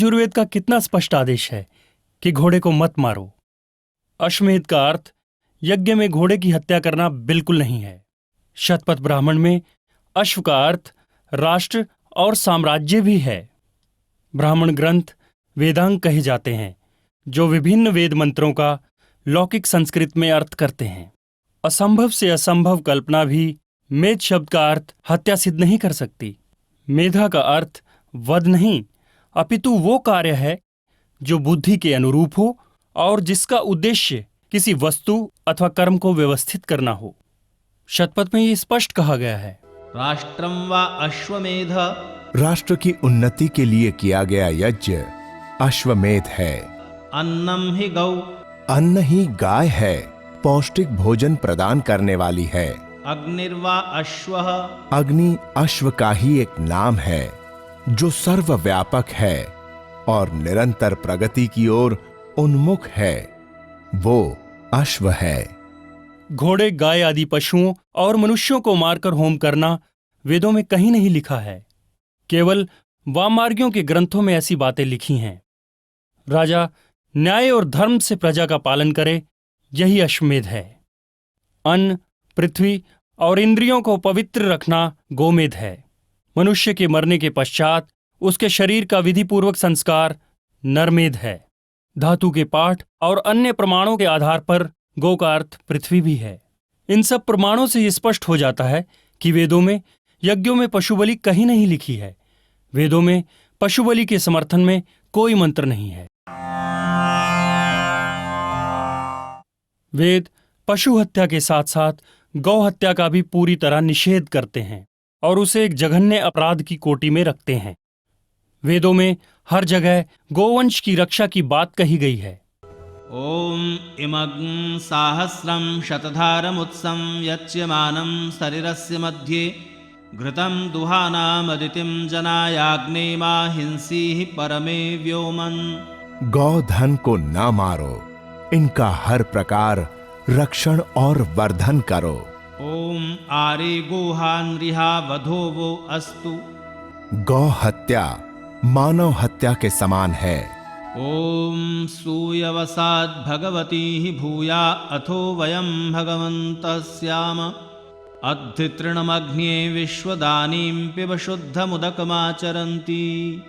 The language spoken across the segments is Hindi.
यजुर्वेद का कितना स्पष्ट आदेश है कि घोड़े को मत मारो। अश्वमेध का अर्थ यज्ञ में घोड़े की हत्या करना बिल्कुल नहीं है। शतपथ ब्राह्मण में अश्व का अर्थ राष्ट्र और साम्राज्य भी है। ब्राह्मण ग्रंथ वेदांग कहे जाते हैं, जो विभिन्न वेद मंत्रों का लौकिक संस्कृत में अर्थ करते हैं। असंभव से असंभव कल्पना भी मेध शब्द का अर्थ हत्या सिद्ध नहीं कर सकती। मेधा का अर्थ वध नहीं, अपितु वो कार्य है जो बुद्धि के अनुरूप हो और जिसका उद्देश्य किसी वस्तु अथवा कर्म को व्यवस्थित करना हो। शतपथ में ये स्पष्ट कहा गया है, राष्ट्रम वा अश्वमेध। राष्ट्र की उन्नति के लिए किया गया यज्ञ अश्वमेध है। अन्नम ही गौ। अन्न ही गाय है, पौष्टिक भोजन प्रदान करने वाली है। अग्निर्वा अश्वः। अग्नि अश्व का ही एक नाम है जो सर्वव्यापक है और निरंतर प्रगति की ओर उन्मुख है। वो अश्व है। घोड़े, गाय आदि पशुओं और मनुष्यों को मारकर होम करना वेदों में कहीं नहीं लिखा है। केवल वाममार्गियों के ग्रंथों में ऐसी बातें लिखी हैं। राजा न्याय और धर्म से प्रजा का पालन करे, यही अश्वमेध है। अन्न, पृथ्वी और इंद्रियों को पवित्र रखना गोमेध है। मनुष्य के मरने के पश्चात उसके शरीर का विधिपूर्वक संस्कार नरमेध है। धातु के पाठ और अन्य प्रमाणों के आधार पर गो का अर्थ पृथ्वी भी है। इन सब प्रमाणों से ये स्पष्ट हो जाता है कि वेदों में यज्ञों में पशु बलि कहीं नहीं लिखी है। वेदों में पशु बलि के समर्थन में कोई मंत्र नहीं है। वेद पशु हत्या के साथ साथ गौ हत्या का भी पूरी तरह निषेध करते हैं और उसे एक जघन्य अपराध की कोटि में रखते हैं। वेदों में हर जगह गोवंश की रक्षा की बात कही गई है। ओम इमग्ं साहस्रं शतधारमुत्सं यच्यमानं शरीरस्य मध्ये घृतं दुहानामदितिं जनायाग्नेमा हिंसीः परमे व्योमन्। गौधन को ना मारो, इनका हर प्रकार रक्षण और वर्धन करो। ओम आरे गोहानृहा वधोवो अस्तु। गौ हत्या मानव हत्या के समान है। ओम सूयवसाद् भगवती भूया अथो वयं भगवन्तः स्याम। अद्धितृणमग्न्ये विश्वदानीं पिब शुद्धमुदकमाचरन्ति।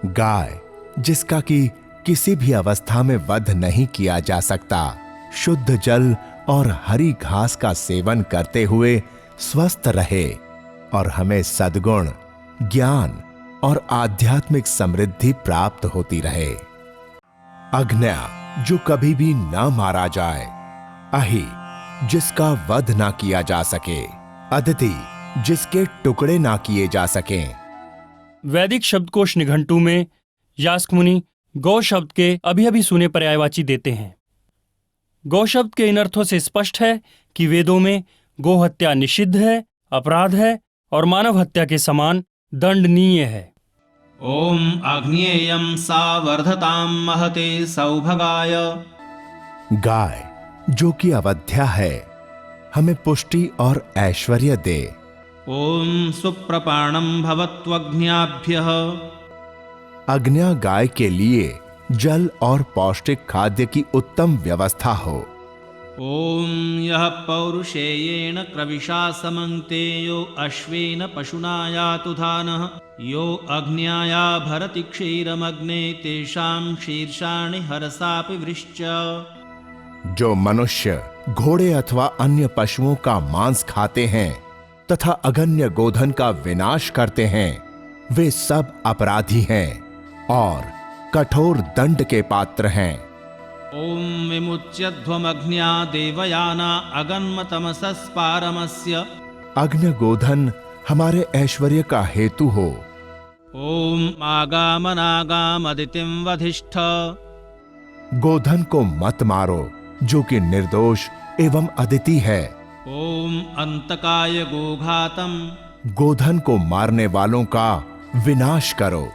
गाय, जिसका कि किसी भी अवस्था में वध नहीं किया जा सकता, शुद्ध जल और हरी घास का सेवन करते हुए स्वस्थ रहे और हमें सद्गुण, ज्ञान और आध्यात्मिक समृद्धि प्राप्त होती रहे। अग्न्या, जो कभी भी ना मारा जाए। अहि, जिसका वध ना किया जा सके। अदिति, जिसके टुकड़े ना किए जा सकें। वैदिक शब्दकोश निघंटू में यास्क मुनि गौ शब्द के अभी अभी सुने पर्यायवाची देते हैं। गौ शब्द के इन अर्थों से स्पष्ट है कि वेदों में गौ हत्या निषिद्ध है, अपराध है और मानव हत्या के समान दंडनीय है। ओम आग्नेयं सा वर्धतां महते सौभगाय। गाय, जो कि अवध्या है, हमें पुष्टि और ऐश्वर्य दे। ओम सुप्रपाणं भवत्वग्न्याभ्यः। अग्न्या गाय के लिए जल और पौष्टिक खाद्य की उत्तम व्यवस्था हो। ओम यः पौरुषेयेण क्रविशा समन्ते यो अश्वेन पशुना यातु धानः यो अग्न्याया भरति क्षीरमग्ने तेषां शीर्षाणि हरसापि वृश्च। जो मनुष्य घोड़े अथवा अन्य पशुओं का मांस खाते हैं तथा अगन्य गोधन का विनाश करते हैं, वे सब अपराधी हैं और कठोर दंड के पात्र हैं। ओम विमुच्यध्वमग्न्या देवयाना अगन्मतमसस्पारमस्य। अग्नि गोधन हमारे ऐश्वर्य का हेतु हो। ओम आगामनागामदितिं वधिष्ठ। गोधन को मत मारो, जो कि निर्दोष एवं अदिति है। ओम अंतकाय गोघातम। गोधन को मारने वालों का विनाश करो।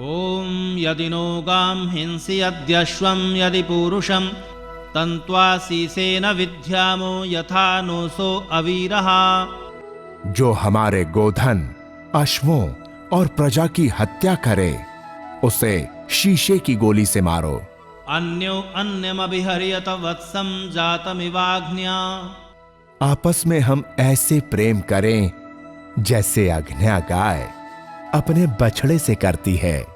ओम यदि नो गां हिंसि यद्यश्वं यदि पुरुषं तन्त्वाशीसेन विद्यामो यथा नोसो अवीरः। जो हमारे गोधन, अश्वों और प्रजा की हत्या करे, उसे शीशे की गोली से मारो। अन्यो अन्यमभिहर्यत वत्सं जातमिवाग्न्या। आपस में हम ऐसे प्रेम करें जैसे अग्न्या गाय अपने बछड़े से करती है।